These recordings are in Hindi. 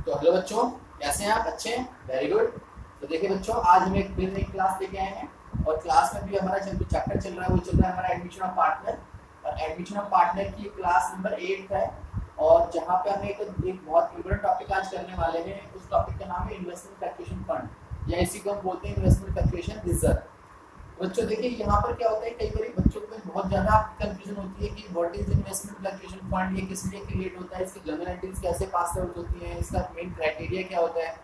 तो हेलो बच्चों, कैसे हैं आप? अच्छे हैं, वेरी गुड। तो देखिए बच्चों, आज हम एक फिर एक क्लास लेके आए हैं और क्लास में भी हमारा जो चैप्टर चल रहा है वो चल रहा है हमारा एडमिशन ऑफ पार्टनर। और एडमिशन ऑफ पार्टनर की क्लास नंबर 8 है और जहाँ पे हम एक बहुत इम्पोर्टेंट टॉपिक आज करने वाले हैं। उस टॉपिक का नाम है इन्वेस्टमेंट फ्लक्चुएशन फंड, या इसी को हम बोलते हैं इन्वेस्टमेंट फ्लक्चुएशन रिजर्व। बच्चों देखिए, यहाँ पर क्या होता है, कई बार बच्चों को बहुत ज़्यादा कंफ्यूजन होती है कि what is investment fluctuation fund, ये किस लिए क्रिएट होता है, इसकी जर्नल एंट्रीज कैसे पास आउट होती हैं, इसका मेन क्राइटेरिया क्या होता है,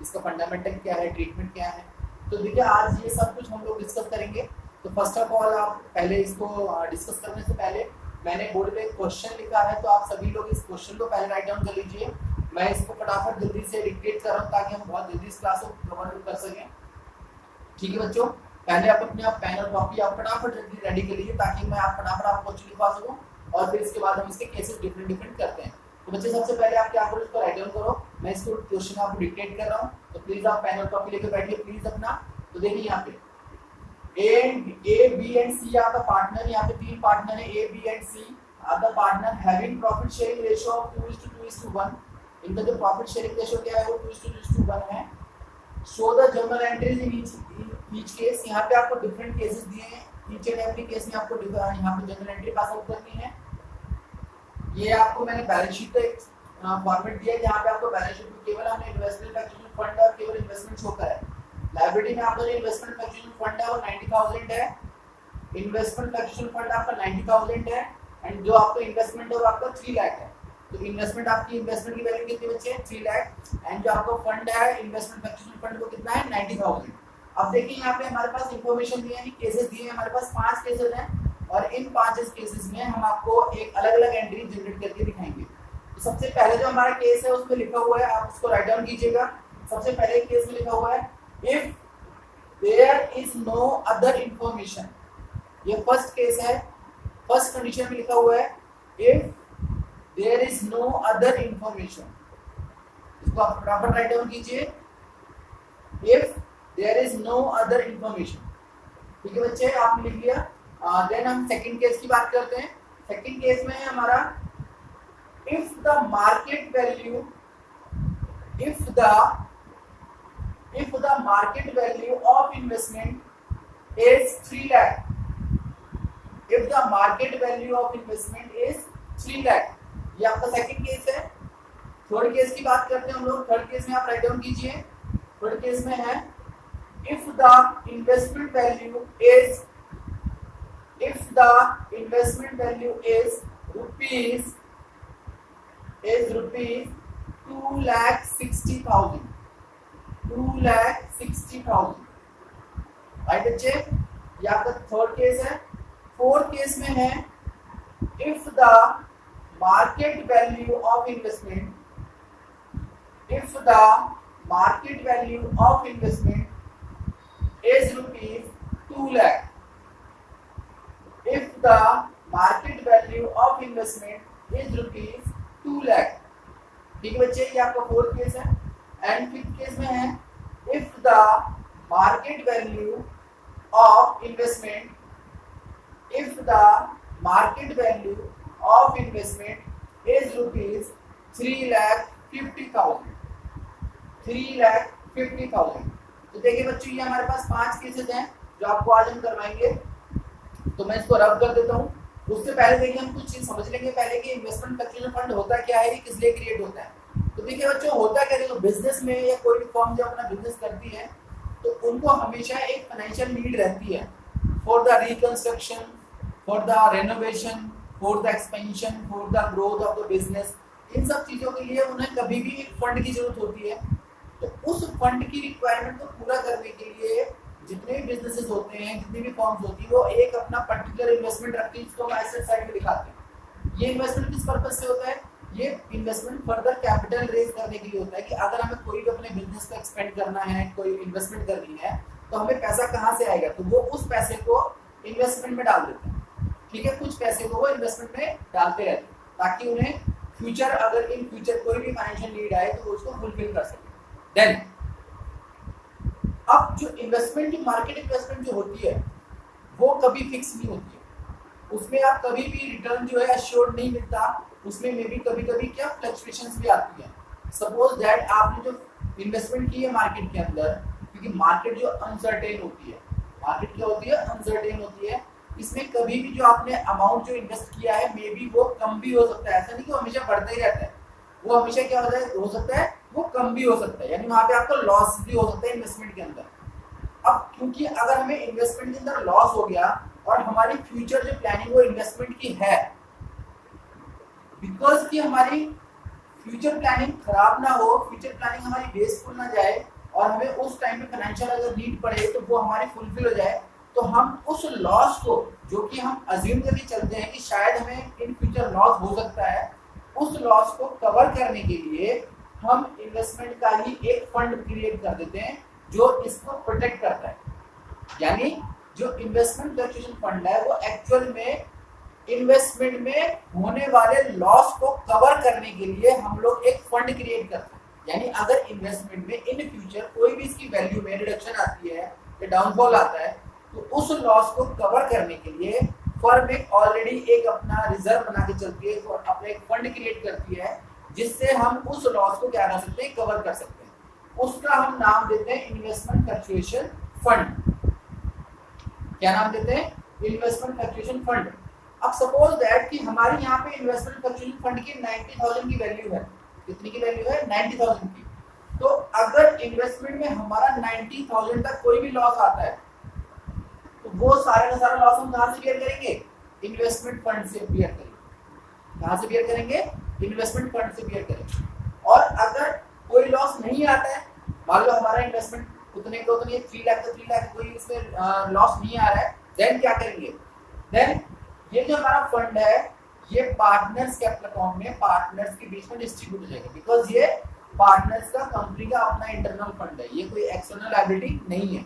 इसका फंडामेंटल क्या है, ट्रीटमेंट क्या है। तो देखिए आज ये सब कुछ हम लोग डिस्कस करेंगे। तो फर्स्ट ऑफ ऑल, आप पहले इसको डिस्कस करने से पहले मैंने बोर्ड पे क्वेश्चन लिखा है, तो आप सभी लोग इस क्वेश्चन को पहले राइट डाउन कर लीजिए। मैं इसको फटाफट जल्दी से डिक्टेट कर रहा हूँ ताकि हम बहुत जल्दी इस क्लास को कवर कर सकें। ठीक है बच्चों, पहले आप अपने पेन और कॉपी आप फटाफट रेडी कर लीजिए ताकि मैं आप फटाफट आपको क्वेश्चन लिखवा सकूं और फिर इसके बाद हम इसके केसेस डिफरेंट करते हैं। तो बच्चे सबसे पहले आप क्या करो, इसको राइट डाउन करो। मैं इसको क्वेश्चन आपको डिक्टेट कर रहा हूं, तो प्लीज आप पेन और कॉपी लेकर बैठिए प्लीज अपना। तो देखिए यहाँ पे A B and C are the partner. यहाँ पे तीन पार्टनर है, A B and C are the partner having profit sharing ratio of 2:2:1। इनका जो प्रॉफिट शेयरिंग रेशियो क्या है वो 2:2:1 है। Show the journal entries in each case. यहाँ पे आपको डिफरेंट केसेस दिए हैं, ईच एंड एवरी केस में आपको यहाँ पे जर्नल एंट्री पास आउट करनी है। ये आपको मैंने बैलेंस शीट का फॉर्मेट दिया है जहाँ पे आपको बैलेंस शीट में केवल हमने इन्वेस्टमेंट फ्लक्चुएशन फंड और केवल इन्वेस्टमेंट शो करा है। लायबिलिटी में आपका जो इन्वेस्टमेंट फ्लक्चुएशन फंड है वो 90,000 है। इन्वेस्टमेंट फ्लक्चुएशन फंड आपका 90,000 है एंड जो आपका इन्वेस्टमेंट है वो आपका 3 लाख है। तो इन्वेस्टमेंट आपकी इन्वेस्टमेंट की वैल्यू कितनी बच्चे 3 लाख एंड जो आपका फंड है इन्वेस्टमेंट फ्लक्चुएशन फंड वो कितना है 90,000। अब देखिए यहाँ पे हमारे पास इंफॉर्मेशन दी है, केसेस दिए हैं, हमारे पास 5 केसेस हैं और इन 5 केसेस में हम आपको एक अलग अलग एंट्री जनरेट करके दिखाएंगे। तो सबसे पहले जो हमारा केस है उसमें लिखा हुआ है, आप उसको राइट डाउन कीजिएगा। सबसे पहले केस में लिखा हुआ है if there is no other information. ये फर्स्ट केस है, फर्स्ट कंडीशन में लिखा हुआ है if there is no other information. इसको आप फटाफट राइट डाउन कीजिए, if there is no other information. ठीक है बच्चे, आपने लिख लिया। देन हम सेकंड केस की बात करते हैं। सेकंड केस में है हमारा if the market value of investment is 3 lakh. If the market value of investment is 3 lakh, ये आपका सेकंड केस है। थर्ड केस की बात करते हैं हम लोग। थर्ड केस में आप राइट डाउन कीजिए। थर्ड केस में है if the investment value is rupees 2,60,000 right बच्चे, ये आपका थर्ड केस है। फोर्थ केस में है if the market value of investment is rupees 2 lakh. If the market value of investment is rupees 2 lakh. ठीक है बच्चे, ये आपका फोर्थ केस है। एंड फिफ्थ केस में है if the market value of investment is rupees 3,50,000। तो देखिए बच्चों, ये हमारे पास 5 केसेस हैं जो आपको आज हम करवाएंगे। तो मैं इसको रब कर देता हूँ। उससे पहले देखिए हम कुछ चीज समझ लेंगे पहले कि इन्वेस्टमेंट फ्लक्चुएशन फंड होता क्या है, किस लिए क्रिएट होता है। तो देखिए बच्चों, होता क्या है, तो बिजनेस में या कोई भी फर्म जब अपना बिजनेस करती है तो उनको हमेशा एक फाइनेंशियल नीड रहती है for the reconstruction, for the renovation, for the expansion, for the growth of the business. इन सब चीजों के लिए उन्हें कभी भी एक फंड की जरूरत होती है। तो उस फंड की रिक्वायरमेंट को पूरा करने के लिए जितने भी बिजनेसेस होते हैं, जितनी भी फर्म्स होती है, वो एक अपना पर्टिकुलर इन्वेस्टमेंट रखती है, जिसको हम एसेट साइड में दिखाते हैं। ये इन्वेस्टमेंट किस पर्पज से होता है, ये इन्वेस्टमेंट फर्दर कैपिटल रेज करने के लिए होता है कि अगर हमें कोई भी अपने बिजनेस को एक्सपेंड करना है, कोई इन्वेस्टमेंट करनी है, तो हमें पैसा कहाँ से आएगा, तो वो उस पैसे को इन्वेस्टमेंट में डाल देते हैं। ठीक है, कुछ पैसे को वो इन्वेस्टमेंट में डालते रहते हैं ताकि उन्हें फ्यूचर, अगर इन फ्यूचर कोई भी फाइनेंशियल नीड आए तो वो उसको फुलफिल कर सके। देन अब जो इन्वेस्टमेंट, मार्केट इन्वेस्टमेंट जो होती है वो कभी फिक्स नहीं होती है। उसमें आप कभी भी रिटर्न जो है एश्योर्ड नहीं मिलता। उसमें मे भी कभी कभी क्या फ्लक्चुएशंस भी आती है। सपोज दैट आपने जो इन्वेस्टमेंट की है मार्केट के अंदर, क्योंकि मार्केट जो अनसर्टेन होती है, मार्केट क्या होती है, अनसर्टेन होती है, इसमें कभी भी जो आपने अमाउंट जो इन्वेस्ट किया है मे बी वो कम भी हो सकता है, ऐसा नहीं कि वो हमेशा बढ़ता ही रहता है, वो हमेशा क्या हो सकता है, वो कम भी हो सकता है, यानी वहां पे आपको लॉस भी हो सकता है इन्वेस्टमेंट के अंदर। अब क्योंकि अगर हमें इन्वेस्टमेंट के अंदर लॉस हो गया और हमारी फ्यूचर जो प्लानिंग वो इन्वेस्टमेंट की है, बिकॉज कि हमारी फ्यूचर प्लानिंग खराब ना हो, फ्यूचर प्लानिंग हमारी वेस्टफुल ना जाए और हमें उस टाइम में फाइनेंशियल अगर नीड पड़े तो वो हमारी फुलफिल हो जाए, तो हम उस लॉस को, जो कि हम अज्यूम करके चलते हैं कि शायद हमें इन फ्यूचर लॉस हो सकता है, उस लॉस को कवर करने के लिए हम इन्वेस्टमेंट का ही एक फंड क्रिएट कर देते हैं जो इसको प्रोटेक्ट करता है। यानी जो इन्वेस्टमेंट फ्लक्चुएशन फंड है वो एक्चुअल में इन्वेस्टमेंट में होने वाले लॉस को कवर करने के लिए हम लोग एक फंड क्रिएट करते हैं। यानी अगर इन्वेस्टमेंट में इन फ्यूचर कोई भी इसकी वैल्यू में रिडक्शन आती है या डाउनफॉल आता है, तो उस लॉस को कवर करने के लिए फर्म एक ऑलरेडी एक अपना रिजर्व बना के चलती है, तो अपना एक फंड क्रिएट करती है जिससे हम उस लॉस को क्या कर सकते हैं, कवर कर सकते हैं। उसका हम नाम देते हैं इन्वेस्टमेंट फ्लक्चुएशन फंड। क्या नाम देते हैं, इन्वेस्टमेंट फ्लक्चुएशन फंड। अब सपोज दैट कि हमारी यहाँ पे इन्वेस्टमेंट फ्लक्चुएशन फंड की 90,000 की वैल्यू है, कितनी की वैल्यू है, 90,000 की। तो अगर इन्वेस्टमेंट में हमारा 90,000 तक कोई भी लॉस आता है तो वो सारे का सारा लॉस हम कहाँ से बियर करेंगे, इन्वेस्टमेंट फंड से बियर करेंगे। कहाँ से बियर करेंगे, इन्वेस्टमेंट फंड से बियर करेंगे। और अगर कोई लॉस नहीं आता है, मान लो हमारा इन्वेस्टमेंट उतने का उतने 3 लाख का 3 लाख, कोई उसमें लॉस नहीं आ रहा है, देन क्या करेंगे, देन ये जो हमारा फंड है ये पार्टनर्स कैपिटल अकाउंट में पार्टनर्स के बीच में डिस्ट्रीब्यूट हो जाएगा, बिकॉज ये पार्टनर्स का कंपनी का अपना इंटरनल फंड है, ये कोई एक्सटर्नल लायबिलिटी नहीं है।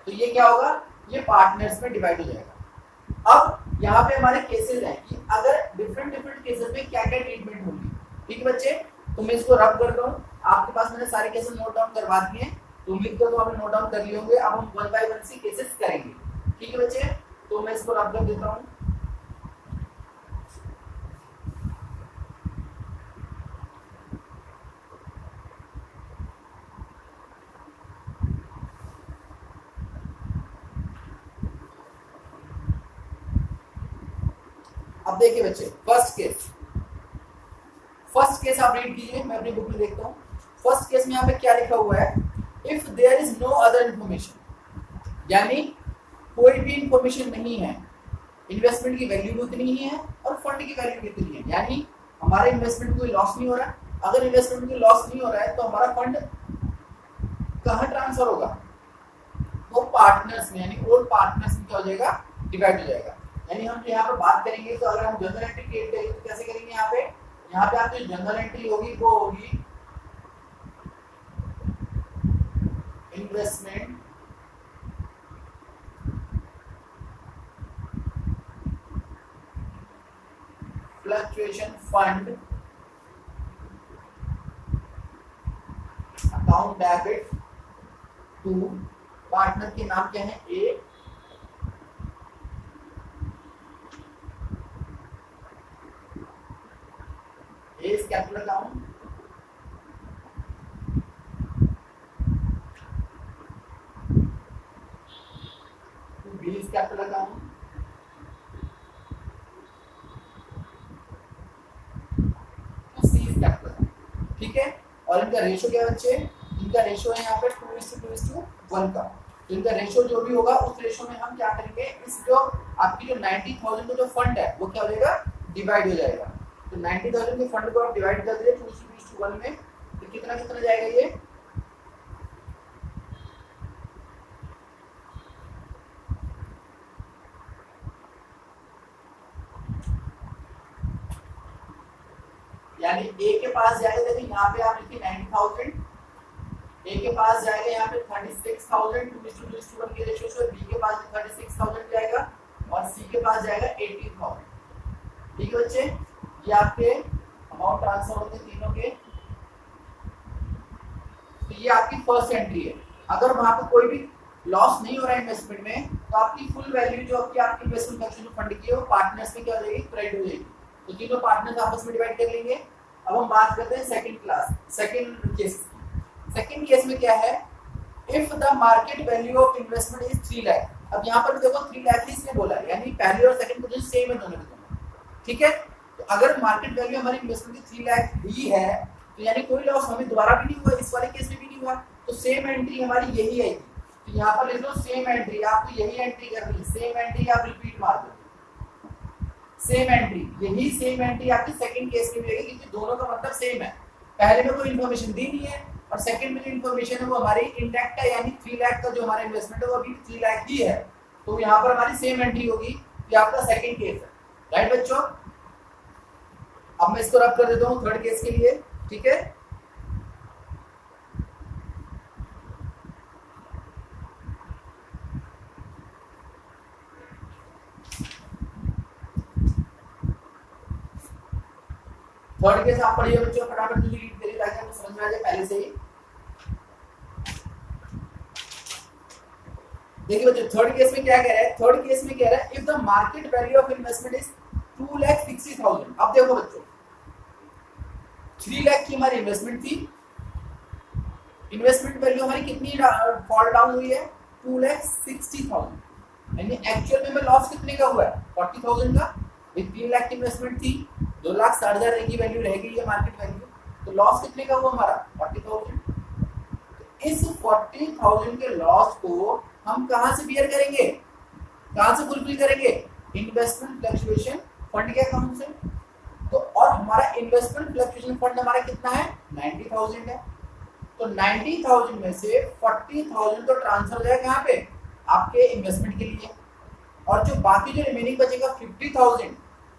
तो ये क्या होगा, ये पार्टनर्स में डिवाइड हो जाएगा। अब यहाँ पे हमारे केसेस हैं कि अगर डिफरेंट केसेस में क्या क्या ट्रीटमेंट होगी। ठीक है बच्चे, तो मैं इसको रब करता हूँ, आपके पास मैंने सारे केसेस नोट डाउन करवा दिए हैं, तो उम्मीद करता हूँ आपने नोट डाउन कर लिए होंगे। अब हम 1 बाय 1 सी केसेस करेंगे। ठीक है बच्चे, तो मैं इसको रब कर देता हूँ। अब देखिए बच्चे, फर्स्ट केस आप रीड कीजिए, मैं अपनी बुक में देखता हूँ। फर्स्ट केस में यहाँ पे क्या लिखा हुआ है, if there is no other information, यानी कोई भी इंफॉर्मेशन नहीं है, इन्वेस्टमेंट की वैल्यू भी उतनी ही है और फंड की वैल्यू भी उतनी है, यानी हमारे इन्वेस्टमेंट कोई लॉस नहीं हो रहा है। अगर इन्वेस्टमेंट कोई लॉस नहीं हो रहा है तो हमारा फंड कहाँ ट्रांसफर होगा, तो पार्टनर्स में, यानी ओल्ड पार्टनर्स में क्या हो जाएगा, डिवाइड हो जाएगा। यानी हम यहाँ पे बात करेंगे तो अगर हम जनरल एंट्री क्रिएट करेंगे तो कैसे करेंगे, यहाँ पे आपकी जनरल एंट्री होगी वो होगी investment fluctuation fund account debit to, partner के नाम क्या है, ए, A is capital account, B is capital account, C is capital account। ठीक है, और इनका रेशो क्या है बच्चे, इनका रेशो है यहाँ पे 2:1 का। तो इनका रेशो जो भी होगा उस रेशो में हम क्या करेंगे, इस जो आपकी जो 90,000 का जो फंड है वो क्या हो जाएगा, डिवाइड हो जाएगा। तो 90,000 के फंड को आप डिवाइड कर दीजिए 2:1 में, तो कितना जाएगा ये, यानी ए के पास जाएगा, देखिए यहाँ पे आप लिखिए 90,000, ए के पास जाएगा यहाँ पे 36,000 2:1 के रेशियो से, बी के पास 36,000 जाएगा और सी के पास जाएगा 18,000। ठीक है बच्चे, ये आपके अमाउंट ट्रांसफर होते हैं तीनों के। तो ये आपकी फर्स्ट एंट्री है। अगर वहां पे कोई भी लॉस नहीं हो रहा है इन्वेस्टमेंट में, तो आपकी फुल वैल्यू जो आपकी इन्वेस्टमेंट फ्लक्चुएशन फंड की है वो पार्टनर्स में क्या हो जाएगी, क्रेडिट हो जाएगी। तो तीनों पार्टनर्स आपस में डिवाइड कर लेंगे अब हम बात करते हैं सेकंड केस में क्या है, if the market value of investment is 3 lakh. अब यहाँ पर देखो 3 लाख इसने बोला है, यानी पहले और सेकंड पोजीशन सेम है दोनों के दोनों, ठीक है। तो अगर मार्केट वैल्यू हमारी इन्वेस्टमेंट की 3 लाख ही है तो यानी कोई लॉस हमें दोबारा भी नहीं हुआ, इस वाले केस में भी नहीं हुआ, तो सेम एंट्री हमारी यही आएगी। तो यहाँ पर लिख लो सेम एंट्री, आपको यही एंट्री करनी है, सेम एंट्री आप रिपीट मार दो, सेम एंट्री, यही सेम एंट्री आपकी सेकंड केस में मिलेगी, क्योंकि दोनों का मतलब सेम है। पहले में कोई इन्फॉर्मेशन दी नहीं है और सेकंड में जो इन्फॉर्मेशन है वो हमारी इंटैक्ट है, यानी 3 लाख का जो हमारा इन्वेस्टमेंट है वो अभी 3 लाख ही है, तो यहाँ पर हमारी सेम एंट्री होगी। ये आपका सेकंड केस है, राइट बच्चों। अब मैं इसको रब कर देता हूँ थर्ड केस के लिए, ठीक है। थर्ड केस आप पढ़िए बच्चों, फटाफट जल्दी रीड करिए ताकि आपको समझ में आ जाए पहले से ही। देखिए बच्चों थर्ड केस में क्या कह रहा है, थर्ड केस में कह रहा है if the market value of investment is 2,60,000। अब देखो बच्चों 3 लाख की हमारी इन्वेस्टमेंट थी, इन्वेस्टमेंट वैल्यू हमारी कितनी फॉल डाउन हुई है, 2,60,000, यानी एक्चुअल में लॉस कितने का हुआ है, 40,000 का। 3 लाख की इन्वेस्टमेंट थी, 2,60,000 की वैल्यू रह गई है मार्केट वैल्यू, तो लॉस कितने का हुआ हमारा 40,000। तो इस 40,000 के लॉस को हम कहां से बियर करेंगे, कहां से फुलफिल करेंगे, इन्वेस्टमेंट फ्लक्चुएशन फंड के अकाउंट से। तो और हमारा इन्वेस्टमेंट फ्लक्चुएशन फंड हमारा कितना है, 90,000 है। तो 90,000 में से 40,000 तो ट्रांसफर हो जाएगा यहाँ पे आपके इन्वेस्टमेंट के लिए, और जो बाकी जो रिमेनिंग बचेगा 50,000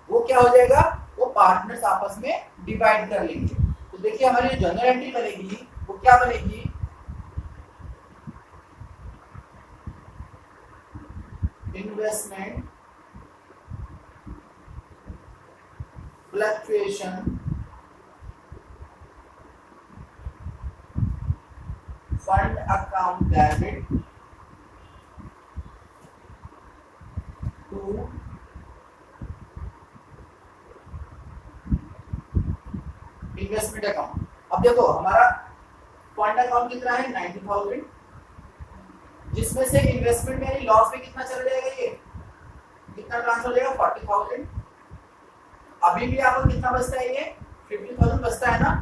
वो क्या हो जाएगा, वो पार्टनर्स आपस में डिवाइड कर लेंगे। तो देखिए हमारी जो जनरल एंट्री बनेगी वो क्या बनेगी, investment fluctuation fund account debit to investment account. अब देखो हमारा फंड अकाउंट कितना है 90,000, जिसमें से इन्वेस्टमेंट में लॉस में कितना चल जाएगा, ये कितना ट्रांसफर हो जाएगा 40,000। अभी भी आपको कितना बचता है, ये 50,000 बचता है ना।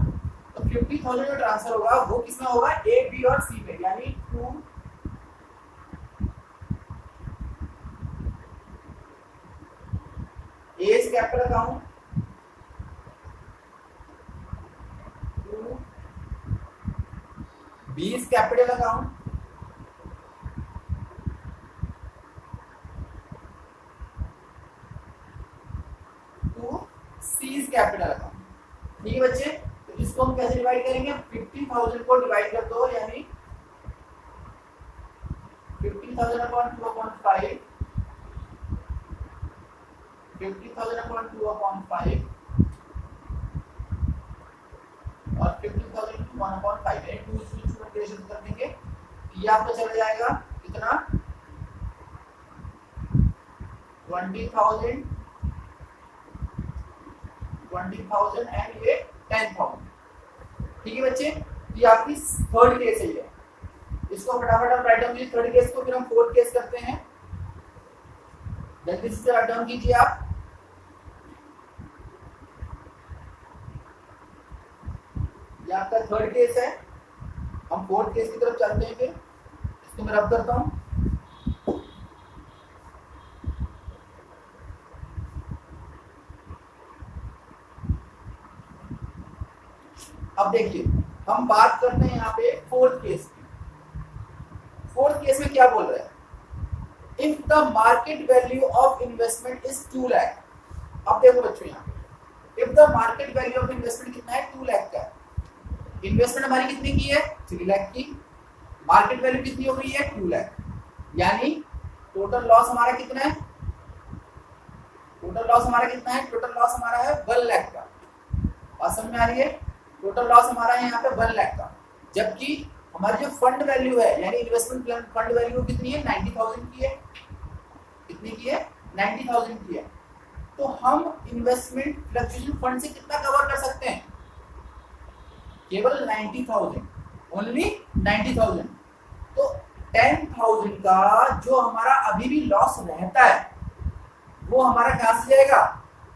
तो 50,000 जो ट्रांसफर होगा वो किसमें होगा, ए बी और सी में, यानी 2 एज कैपिटल अकाउंट, 2 बीज capital account, 2 seize capital account. ठीक है बच्चे, तो इसको हम कैसे डिवाइड करेंगे, 50,000 को डिवाइड कर दो, यानी 50,000 अपॉन 2/5, 50,000 अपॉन 2/5 और 50,000 1/5 है, 2 मल्टीप्लिकेशन कर देंगे, ये आपको चला जाएगा कितना 20,000 एंड ये 10,000। ठीक है बच्चे, ये आपकी थर्ड केस है। ये इसको फटाफट आप राइट डाउन कीजिए थर्ड केस को, फिर हम फोर्थ केस करते हैं। जल्दी से राइट डाउन कीजिए आप। ये आपका थर्ड केस है, हम फोर्थ केस की तरफ चलते हैं। फिर इसको मैं रब करता हूं। अब देखिए हम बात करते हैं यहाँ पे फोर्थ केस की। फोर्थ केस में क्या बोल रहा है, if the market value of investment is 2 lakh. अब देखो बच्चों यहाँ पे if the market value of investment कितना है, 2 लाख का। इन्वेस्टमेंट हमारी कितने की है, 3 लाख की, मार्केट वैल्यू कितनी हो गई है 2 लाख, यानी टोटल लॉस हमारा कितना है, टोटल लॉस हमारा कितना है, टोटल लॉस हमारा है 1 लाख का। बात समझ में आ रही है, टोटल लॉस हमारा है यहाँ पे 1 लाख का, जबकि हमारी जो फंड वैल्यू है यानी इन्वेस्टमेंट फंड वैल्यू कितनी है 90,000 की है। कितनी की है, 90,000 की है। तो हम इन्वेस्टमेंट फ्लक्चुएशन फंड से कितना कवर कर सकते हैं, केवल 90,000, ओनली 90,000। तो 10,000 का जो हमारा अभी भी लॉस रहता है वो हमारा कहां से जाएगा,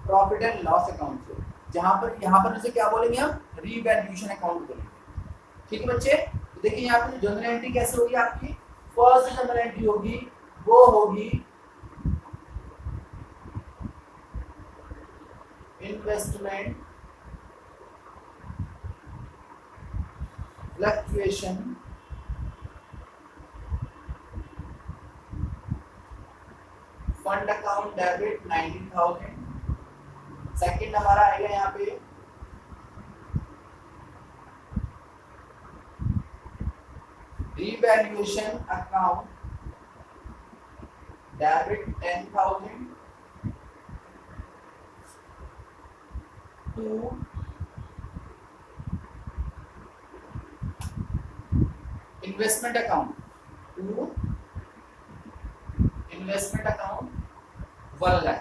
प्रॉफिट एंड लॉस अकाउंट से, जहां पर यहाँ पर उसे क्या बोलेंगे हम, रीवैल्यूएशन अकाउंट बोलेंगे। ठीक है बच्चे, तो देखिए यहाँ पे जनरल एंट्री कैसे होगी आपकी, फर्स्ट जनरल एंट्री होगी वो होगी investment fluctuation fund account debit 90,000। Second हमारा आएगा यहाँ पे revaluation account debit 10,000 to investment account 1 lakh.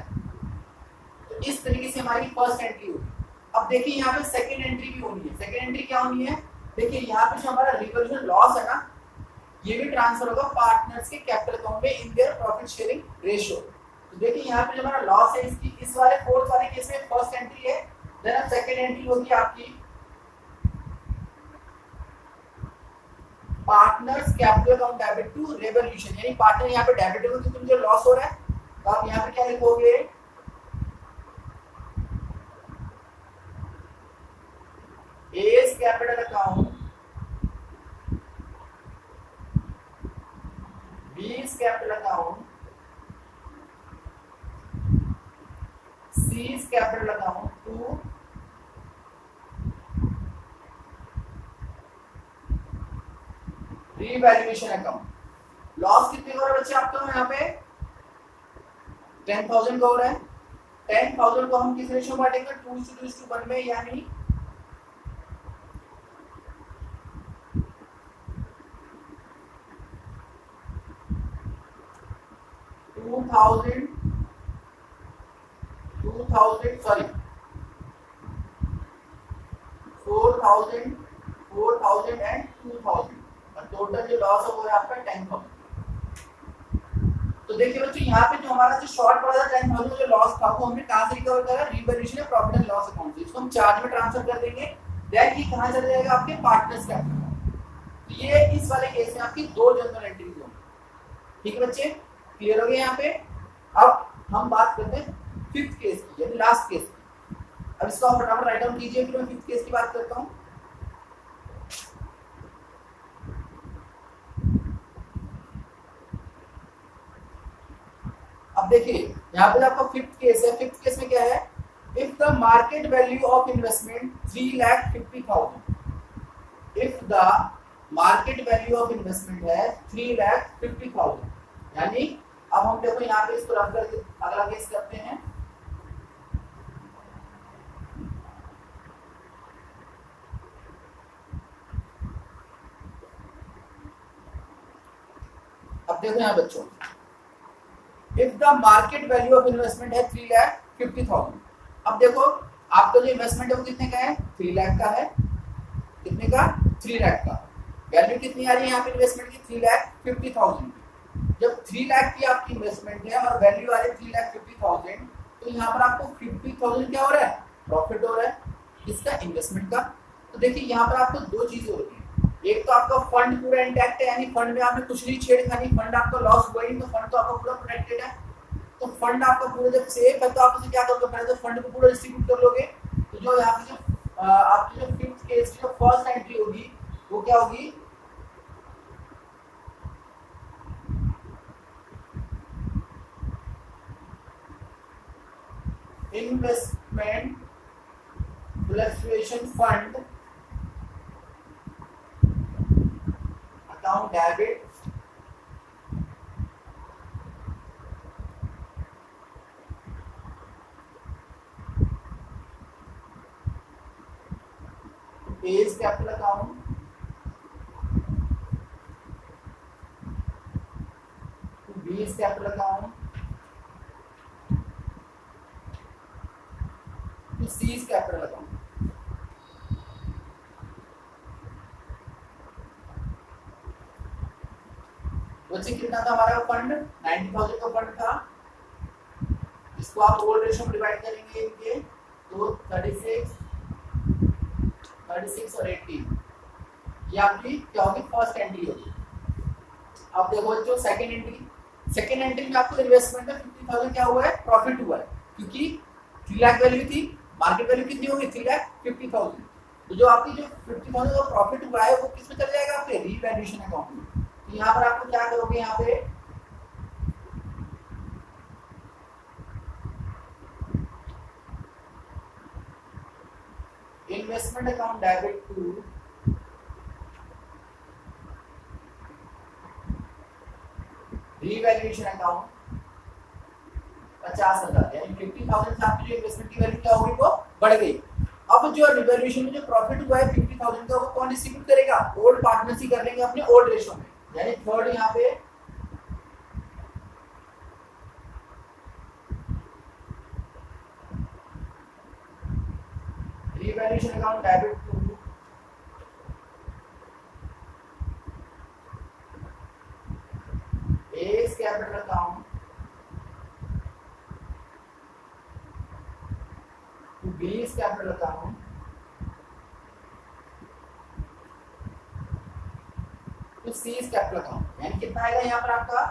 तो इस तरीके से हमारी फर्स्ट एंट्री होगी। अब देखिए यहाँ पे सेकंड एंट्री भी होनी है। सेकंड एंट्री क्या होनी है, देखिए यहाँ पे जो हमारा रिवल्यूशन लॉस है ना, ये भी ट्रांसफर होगा पार्टनर्स के कैपिटल अकाउंट में in their profit sharing ratio. तो देखिए यहाँ पे जो हमारा लॉस है इसकी इस वाले फोर्थ वाले केस में फर्स्ट एंट्री है, देन अब सेकंड एंट्री होगी आपकी partners capital account debit to revaluation, यानी पार्टनर यहाँ पे डेबिट होगा क्योंकि मुझे लॉस हो रहा है, तो आप यहाँ पे क्या लिखोगे, A's capital account, B's capital account, C's capital account to revaluation account. Loss कितने का हो रहा है बच्चे आपका, यहाँ पे 10,000 का हो रहा है। 10,000 को हम किस रेशियो में बांटेंगे, 2:1 में, यानी 4,000 एंड 2,000, और टोटल जो लॉस है वो है आपका 10,000। तो देखिए बच्चों यहाँ पे जो हमारा जो शॉर्ट पड़ा था 10,000 जो लॉस था वो हमने कहां से रिकवर करा, revaluation of profit and loss account से। इसको हम चार्ज में ट्रांसफर कर देंगे, देन ये कहां चला जाएगा, आपके पार्टनर्स कैपिटल। तो ये इस वाले केस में आपकी दो जनरल एंट्रीज होंगी। ठीक है बच्चे, क्लियर हो गया यहाँ पे। अब हम बात करते हैं फिफ्थ केस की, यानी लास्ट केस की। अब इसको आप फटाफट राइट डाउन कीजिए, फिर मैं फिफ्थ केस की बात करता हूँ। अब देखिए यहाँ पे आपका फिफ्थ केस है। फिफ्थ केस में क्या है, if the market value of investment 3,50,000, if the market value of investment है 3,50,000, यानी अब हम देखो यहाँ पे इसको रख करके अगला केस करते हैं। अब देखो यहाँ बच्चों, if the market value of investment है 3,50,000, अब देखो आपका जो इन्वेस्टमेंट है वो कितने का है, 3 लाख का है। कितने का, 3 लाख का। वैल्यू कितनी आ रही है यहाँ पे इन्वेस्टमेंट की, 3,50,000 की। जब 3 लाख की आपकी इन्वेस्टमेंट है और वैल्यू आ रही है 3,50,000, तो यहाँ पर आपको 50,000 क्या हो रहा है, प्रॉफिट हो रहा है इसका, इन्वेस्टमेंट का। तो देखिए यहाँ पर आपको दो चीजें होती है, एक तो आपका फंड पूरा इंटैक्ट है, यानी फंड में आपने कुछ नहीं छेड़खानी, फंड आपका लॉस हुआ ही नहीं, तो फंड तो आपका पूरा प्रोटेक्टेड है। तो फंड आपका पूरा जब सेफ है तो आप उसे क्या करोगे, पहले तो फंड को पूरा डिस्ट्रीब्यूट कर लोगे। तो जो यहाँ पे जो आपकी जो फिफ्थ केस की जो फर्स्ट एंट्री होगी वो क्या होगी, investment fluctuation fund account debit A's capital account to B's capital account to C's capital account। बच्चे कितना था हमारा फंड, 90,000 का फंड था। इसको आप ओल्ड रेशियो में डिवाइड करेंगे इनके, तो 36 और 18, ये आपकी क्या होगी, फर्स्ट एंट्री होगी। अब देखो जो सेकंड एंट्री में आपको इन्वेस्टमेंट में 50,000 क्या हुआ है, प्रॉफिट हुआ है, क्योंकि 3 लाख वैल्यू थी, मार्केट वैल्यू कितनी होगी, 3,50,000। तो जो आपकी जो 50,000 का प्रॉफिट हुआ है वो किस में चल जाएगा, आपके रीवैल्यूएशन अकाउंट में। तो यहाँ पर आपको क्या करोगे, यहाँ पे investment account debit to revaluation account 50,000, यानी 50,000 से आपकी जो इन्वेस्टमेंट की वैल्यू क्या होगी, वो बढ़ गई। अब जो रिवैल्यूएशन में जो प्रॉफिट हुआ है 50,000 का, वो कौन डिस्ट्रीब्यूट करेगा, ओल्ड पार्टनर्स ही कर लेंगे अपने ओल्ड रेशियो में, यानी थर्ड यहाँ पे revaluation account debit to A's capital account to B's capital account to C's capital account, यानी कितना आएगा यहाँ पर आपका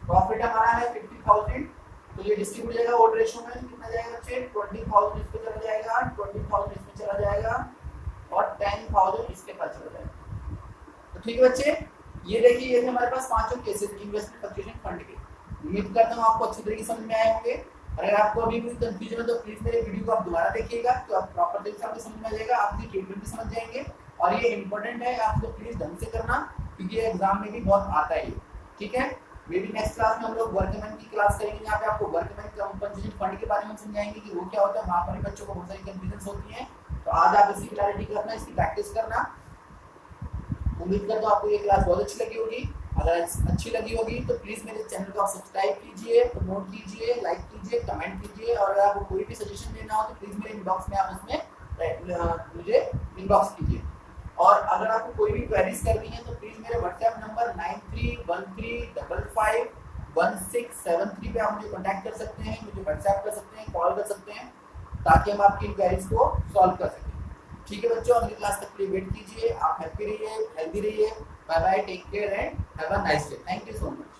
प्रॉफिट हमारा है 50,000, तो ये डिस्ट्रीब्यूट जाएगा ओल्ड रेशियो में, कितना जाएगा बच्चे, 20,000 इस पे चला जाएगा, 20,000 इसमें चला जाएगा और 10,000 इसके पास चला जाएगा। तो ठीक है बच्चे, ये देखिए ये हमारे पास पांचों केसेस इन्वेस्टमेंट फ्लक्चुएशन फंड के। उम्मीद करता हूँ आपको अच्छी तरीके से समझ में आए होंगे। अगर आपको अभी भी कंफ्यूजन है तो प्लीज मेरे वीडियो को आप दोबारा देखिएगा, तो आप प्रॉपर तरीके से आपको समझ में आ जाएगा, आपकी ट्रीटमेंट भी समझ जाएंगे। और ये इंपॉर्टेंट है, आपको प्लीज ढंग से करना, क्योंकि ये एग्जाम में भी बहुत आता है। ठीक है, मे भी नेक्स्ट क्लास में हम लोग वर्कमैन की क्लास करेंगे, यहाँ पे आपको वर्कमैन कंपनसेशन फंड के बारे में समझाएंगे कि वो क्या होता है। वहाँ पर भी बच्चों को बहुत सारी कंफ्यूजन होती है, तो आज आप इसकी क्लैरिटी करना, इसकी प्रैक्टिस करना। उम्मीद करता हूँ आपको ये क्लास बहुत अच्छी लगी होगी। अगर अच्छी लगी होगी तो प्लीज़ मेरे चैनल को आप सब्सक्राइब कीजिए, प्रमोट कीजिए, लाइक कीजिए, कमेंट कीजिए। और अगर आपको कोई भी सजेशन देना हो तो प्लीज़ मेरे इनबॉक्स में आप उसमें मुझे इनबॉक्स कीजिए। और अगर आपको कोई भी क्वेरीज करनी है तो प्लीज़ मेरे व्हाट्सएप नंबर 9313551673 पे आप मुझे कॉन्टैक्ट कर सकते हैं, मुझे व्हाट्सएप कर सकते हैं, कॉल कर सकते हैं, ताकि हम आपकी क्वेरीज को सॉल्व कर सकें। ठीक है बच्चों, अगली क्लास तक के लिए वेट कीजिए। आप हैप्पी रहिए, हेल्दी रहिए। Bye bye, take care and have a nice day. Thank you so much.